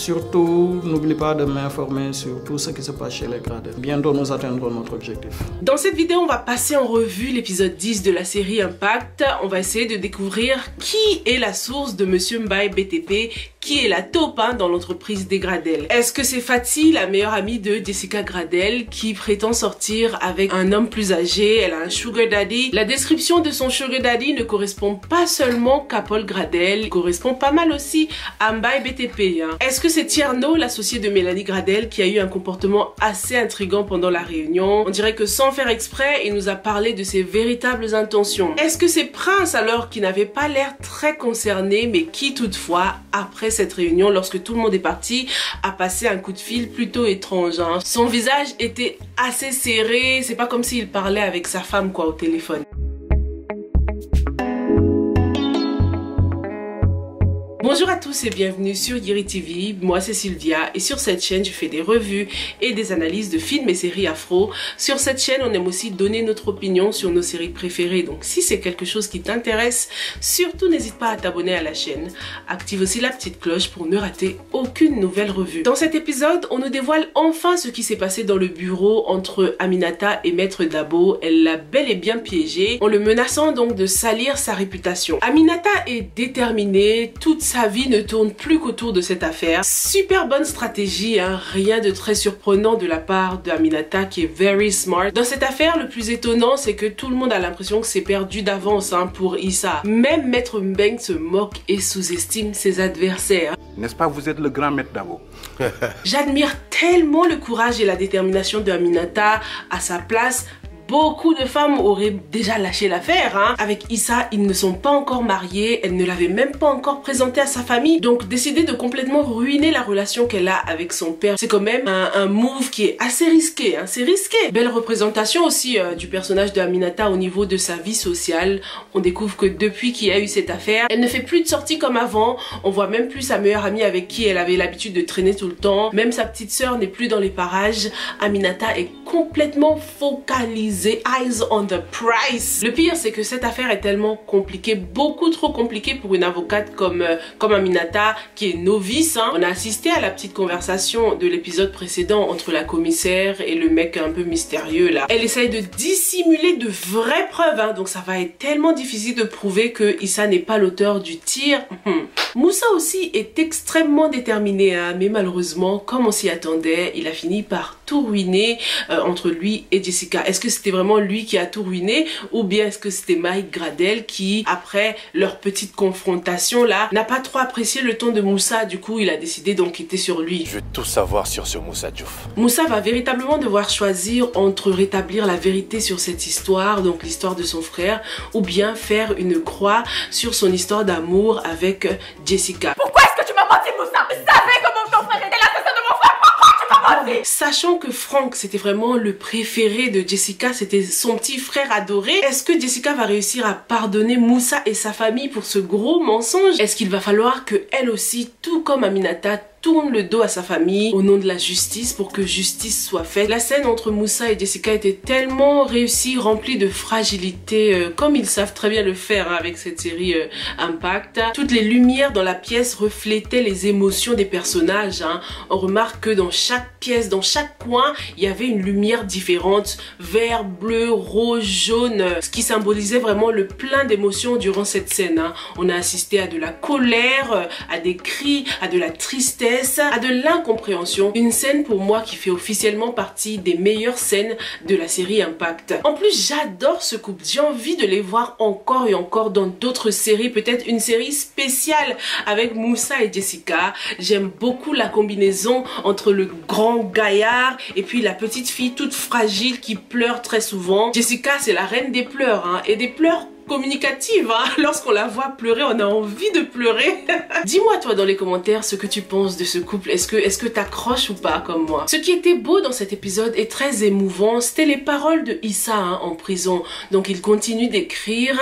surtout, n'oublie pas de m'informer sur tout ce qui se passe chez les Gradel. Bientôt, nous atteindrons notre objectif. Dans cette vidéo, on va passer en revue l'épisode 10 de la série Impact. On va essayer de découvrir qui est la source de Monsieur Mbaye BTP, qui est la taupe dans l'entreprise des Gradel. Est-ce que c'est Fatih, la meilleure amie de Jessica Gradel, qui prétend sortir avec un homme plus âgé? Elle a un sugar daddy. La description de son sugar daddy ne correspond pas seulement qu'à Paul Gradel, il correspond pas mal aussi à Mbaye BTP. Est-ce que c'est Tierno, l'associé de Mélanie Gradel, qui a eu un comportement assez intriguant pendant la réunion? On dirait que sans faire exprès, il nous a parlé de ses véritables intentions. Est-ce que c'est Prince alors, qui n'avait pas l'air très concerné, mais qui toutefois, après cette réunion, lorsque tout le monde est parti, a passé un coup de fil plutôt étrange. Son visage était assez serré, c'est pas comme s'il parlait avec sa femme au téléphone. Bonjour à tous et bienvenue sur Yiri TV, moi c'est Sylvia et sur cette chaîne je fais des revues et des analyses de films et séries afro. Sur cette chaîne on aime aussi donner notre opinion sur nos séries préférées, donc si c'est quelque chose qui t'intéresse, surtout n'hésite pas à t'abonner à la chaîne. Active aussi la petite cloche pour ne rater aucune nouvelle revue. Dans cet épisode on nous dévoile enfin ce qui s'est passé dans le bureau entre Aminata et Maître Dabo. Elle l'a bel et bien piégé en le menaçant donc de salir sa réputation. Aminata est déterminée, toute sa vie ne tourne plus qu'autour de cette affaire. Super bonne stratégie, rien de très surprenant de la part d'Aminata qui est very smart. Dans cette affaire, le plus étonnant, c'est que tout le monde a l'impression que c'est perdu d'avance pour Issa. Même Maître Mbeng se moque et sous-estime ses adversaires. N'est-ce pas, vous êtes le grand Maître Dabo? J'admire tellement le courage et la détermination d'Aminata. À sa place, beaucoup de femmes auraient déjà lâché l'affaire. Avec Issa, ils ne sont pas encore mariés, elle ne l'avait même pas encore présenté à sa famille. Donc décider de complètement ruiner la relation qu'elle a avec son père, c'est quand même un move qui est assez risqué. C'est risqué. Belle représentation aussi du personnage de Aminata au niveau de sa vie sociale. On découvre que depuis qu'il y a eu cette affaire, elle ne fait plus de sorties comme avant. On voit même plus sa meilleure amie avec qui elle avait l'habitude de traîner tout le temps. Même sa petite sœur n'est plus dans les parages. Aminata est complètement focalisée. Eyes on the prize. Le pire, c'est que cette affaire est tellement compliquée, beaucoup trop compliquée pour une avocate comme Aminata, qui est novice. On a assisté à la petite conversation de l'épisode précédent entre la commissaire et le mec un peu mystérieux là. Elle essaye de dissimuler de vraies preuves, donc ça va être tellement difficile de prouver que Issa n'est pas l'auteur du tir. Moussa aussi est extrêmement déterminé, mais malheureusement, comme on s'y attendait, il a fini par tout ruiner entre lui et Jessica. Est-ce que c'était vraiment lui qui a tout ruiné, ou bien est-ce que c'était Mike Gradel qui, après leur petite confrontation là, n'a pas trop apprécié le ton de Moussa? Du coup il a décidé d'enquêter sur lui. Je veux tout savoir sur ce Moussa Diouf. Moussa va véritablement devoir choisir entre rétablir la vérité sur cette histoire, donc l'histoire de son frère, ou bien faire une croix sur son histoire d'amour avec Jessica. Pourquoi est-ce que tu m'as menti, Moussa? Je savais comment ton frère était l'assassin de mon frère. Pourquoi tu m'as menti? Sachant que Frank c'était vraiment le préféré de Jessica, c'était son petit frère adoré, est-ce que Jessica va réussir à pardonner Moussa et sa famille pour ce gros mensonge? Est-ce qu'il va falloir que elle aussi, tout comme Aminata, tourne le dos à sa famille au nom de la justice pour que justice soit faite? La scène entre Moussa et Jessica était tellement réussie, remplie de fragilité, comme ils savent très bien le faire avec cette série Impact. Toutes les lumières dans la pièce reflétaient les émotions des personnages. On remarque que dans chaque pièce, dans chaque coin, il y avait une lumière différente, vert, bleu, rose, jaune, ce qui symbolisait vraiment le plein d'émotions durant cette scène. On a assisté à de la colère, à des cris, à de la tristesse, à de l'incompréhension. Une scène pour moi qui fait officiellement partie des meilleures scènes de la série Impact. En plus, j'adore ce couple. J'ai envie de les voir encore et encore dans d'autres séries. Peut-être une série spéciale avec Moussa et Jessica. J'aime beaucoup la combinaison entre le grand gaillard et puis la petite fille toute fragile qui pleure très souvent. Jessica, c'est la reine des pleurs, et des pleurs communicative. Lorsqu'on la voit pleurer, on a envie de pleurer. Dis-moi toi dans les commentaires ce que tu penses de ce couple. Est-ce que t'accroches ou pas comme moi? Ce qui était beau dans cet épisode et très émouvant, c'était les paroles de Issa en prison. Donc il continue d'écrire.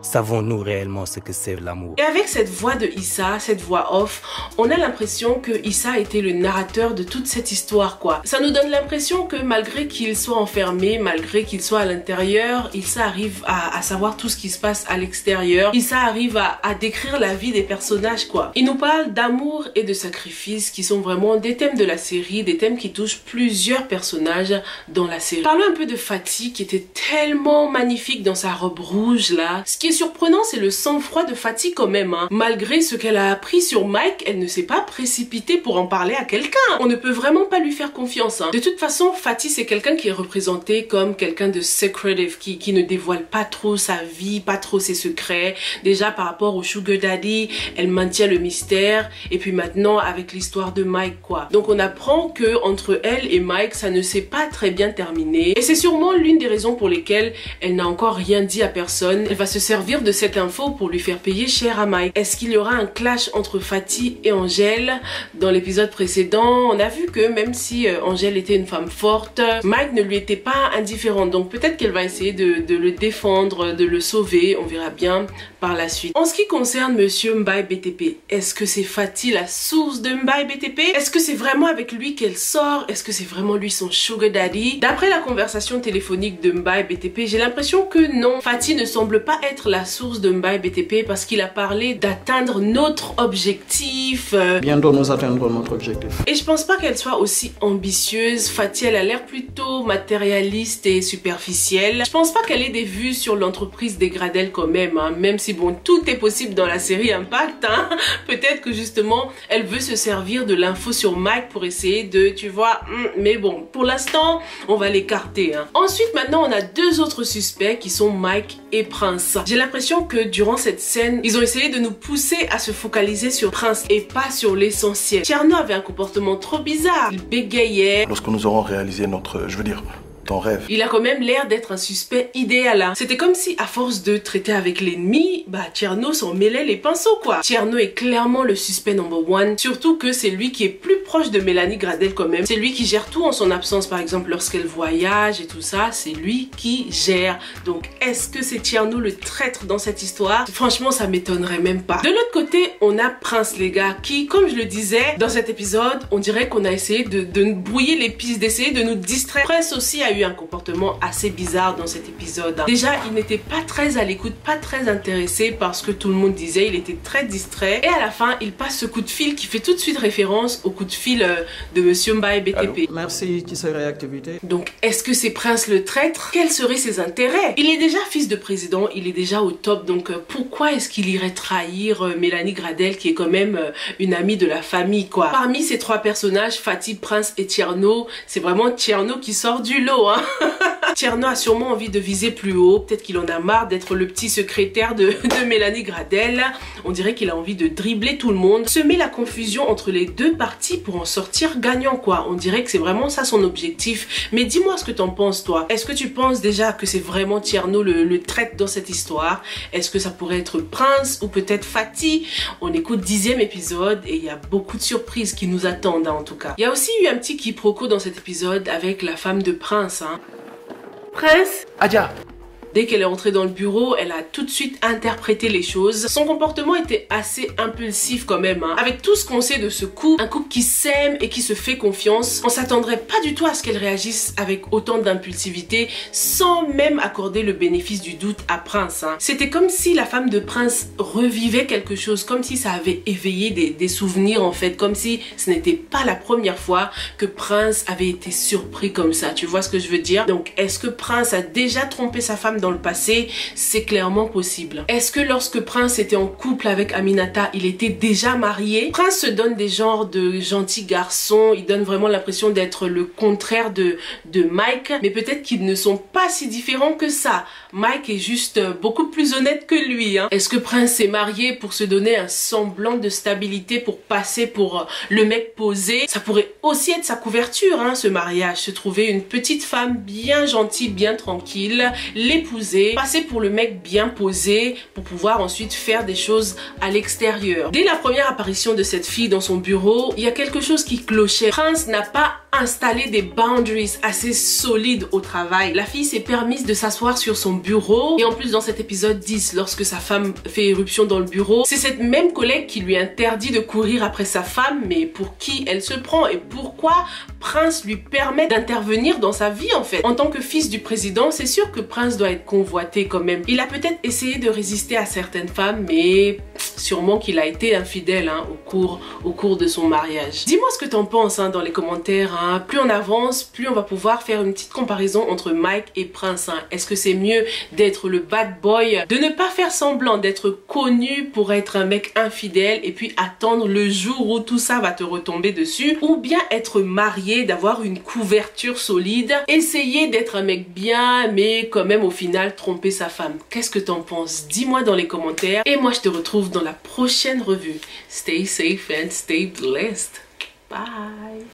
Savons-nous réellement ce que c'est l'amour? Et avec cette voix de Issa, cette voix off, on a l'impression que Issa était le narrateur de toute cette histoire, quoi. Ça nous donne l'impression que malgré qu'il soit enfermé, malgré qu'il soit à l'intérieur, Issa arrive à savoir tout ce qui se passe à l'extérieur. Issa arrive à décrire la vie des personnages, quoi. Il nous parle d'amour et de sacrifice qui sont vraiment des thèmes de la série, des thèmes qui touchent plusieurs personnages dans la série. Parlons un peu de Fatih qui était tellement magnifique dans sa robe rouge là. Ce qui est surprenant, c'est le sang-froid de Fatih quand même, hein. Malgré ce qu'elle a appris sur Mike, elle ne s'est pas précipitée pour en parler à quelqu'un. On ne peut vraiment pas lui faire confiance, hein. De toute façon, Fatih c'est quelqu'un qui est représenté comme quelqu'un de secretive, qui ne dévoile pas trop sa vie, pas trop ses secrets. Déjà par rapport au Sugar Daddy, elle maintient le mystère. Et puis maintenant avec l'histoire de Mike, quoi. Donc on apprend que entre elle et Mike, ça ne s'est pas très bien terminé. Et c'est sûrement l'une des raisons pour lesquelles elle n'a encore rien dit à personne. Elle va se servir de cette info pour lui faire payer cher à Mike. Est-ce qu'il y aura un clash entre Fatih et Angèle? Dans l'épisode précédent, on a vu que même si Angèle était une femme forte, Mike ne lui était pas indifférent. Donc peut-être qu'elle va essayer de le défendre, de le sauver. On verra bien par la suite. En ce qui concerne Monsieur Mbaye BTP, est-ce que c'est Fatih la source de Mbaye BTP? Est-ce que c'est vraiment avec lui qu'elle sort? Est-ce que c'est vraiment lui son Sugar Daddy? D'après la conversation téléphonique de Mbaye BTP, j'ai l'impression que non. Fatih ne semble pas être la source de Mbaye BTP parce qu'il a parlé d'atteindre notre objectif. Bientôt nous atteindrons notre objectif. Et je pense pas qu'elle soit aussi ambitieuse. Fatih, elle a l'air plutôt matérialiste et superficielle. Je pense pas qu'elle ait des vues sur l'entreprise des Gradel quand même, hein. Même si bon, tout est possible dans la série Impact, hein. Peut-être que justement, elle veut se servir de l'info sur Mike pour essayer de, tu vois, mais bon, pour l'instant, on va l'écarter, hein. Ensuite, maintenant, on a deux autres suspects qui sont Mike et Prince. J'ai l'impression que durant cette scène, ils ont essayé de nous pousser à se focaliser sur Prince et pas sur l'essentiel. Tierno avait un comportement trop bizarre. Il bégayait. Lorsque nous aurons réalisé notre, ton rêve. Il a quand même l'air d'être un suspect idéal, hein. C'était comme si à force de traiter avec l'ennemi, bah Tierno s'en mêlait les pinceaux, quoi. Tierno est clairement le suspect number one, surtout que c'est lui qui est plus proche de Mélanie Gradel quand même. C'est lui qui gère tout en son absence, par exemple lorsqu'elle voyage et tout ça, c'est lui qui gère. Donc est-ce que c'est Tierno le traître dans cette histoire? Franchement, ça m'étonnerait même pas. De l'autre côté, on a Prince, les gars, qui, comme je le disais, dans cet épisode, on dirait qu'on a essayé de brouiller les pistes, d'essayer de nous distraire. Prince aussi a eu un comportement assez bizarre dans cet épisode. Déjà, il n'était pas très à l'écoute, pas très intéressé par ce que tout le monde disait, il était très distrait. Et à la fin, il passe ce coup de fil qui fait tout de suite référence au coup de fil de Monsieur Mbaye BTP. Allô? Merci qui serait réactivité. Donc, est-ce que c'est Prince le traître? Quels seraient ses intérêts? Il est déjà fils de président, il est déjà au top, donc pourquoi est-ce qu'il irait trahir Mélanie Gradel, qui est quand même une amie de la famille, quoi? Parmi ces trois personnages, Fatih, Prince et Tierno, c'est vraiment Tierno qui sort du lot, hein. Tierno a sûrement envie de viser plus haut. Peut-être qu'il en a marre d'être le petit secrétaire de Mélanie Gradel. On dirait qu'il a envie de dribbler tout le monde. Semer la confusion entre les deux parties pour en sortir gagnant, quoi. On dirait que c'est vraiment ça son objectif. Mais dis-moi ce que t'en penses, toi. Est-ce que tu penses déjà que c'est vraiment Tierno le traître dans cette histoire? Est-ce que ça pourrait être Prince ou peut-être Fatih? On écoute 10e épisode et il y a beaucoup de surprises qui nous attendent, hein, en tout cas. Il y a aussi eu un petit quiproquo dans cet épisode avec la femme de Prince, hein. Prince? Adja! Dès qu'elle est entrée dans le bureau, elle a tout de suite interprété les choses. Son comportement était assez impulsif quand même, hein. Avec tout ce qu'on sait de ce couple, un couple qui s'aime et qui se fait confiance, on s'attendrait pas du tout à ce qu'elle réagisse avec autant d'impulsivité sans même accorder le bénéfice du doute à Prince, hein. C'était comme si la femme de Prince revivait quelque chose, comme si ça avait éveillé des souvenirs en fait, comme si ce n'était pas la première fois que Prince avait été surpris comme ça. Tu vois ce que je veux dire? Donc est-ce que Prince a déjà trompé sa femme dans le passé? C'est clairement possible. Est-ce que lorsque Prince était en couple avec Aminata, il était déjà marié? Prince se donne des genres de gentils garçons, il donne vraiment l'impression d'être le contraire de Mike, mais peut-être qu'ils ne sont pas si différents que ça. Mike est juste beaucoup plus honnête que lui, hein. Est-ce que Prince s'est marié pour se donner un semblant de stabilité, pour passer pour le mec posé? Ça pourrait aussi être sa couverture, hein, ce mariage, se trouver une petite femme bien gentille, bien tranquille, l'épouser, passer pour le mec bien posé pour pouvoir ensuite faire des choses à l'extérieur. Dès la première apparition de cette fille dans son bureau, il y a quelque chose qui clochait. Prince n'a pas installé des boundaries assez solides au travail. La fille s'est permise de s'asseoir sur son bureau et en plus dans cet épisode 10, lorsque sa femme fait éruption dans le bureau, c'est cette même collègue qui lui interdit de courir après sa femme, mais pour qui elle se prend et pourquoi Prince lui permet d'intervenir dans sa vie en fait. En tant que fils du président, c'est sûr que Prince doit être convoité quand même. Il a peut-être essayé de résister à certaines femmes, mais sûrement qu'il a été infidèle au cours de son mariage. Dis-moi ce que t'en penses dans les commentaires. Plus on avance, plus on va pouvoir faire une petite comparaison entre Mike et Prince. Est-ce que c'est mieux d'être le bad boy, de ne pas faire semblant d'être connu pour être un mec infidèle et puis attendre le jour où tout ça va te retomber dessus, ou bien être marié, d'avoir une couverture solide, essayer d'être un mec bien mais quand même au final tromper sa femme? Qu'est-ce que t'en penses? Dis-moi dans les commentaires et moi je te retrouve dans la prochaine revue. Stay safe and stay blessed. Bye.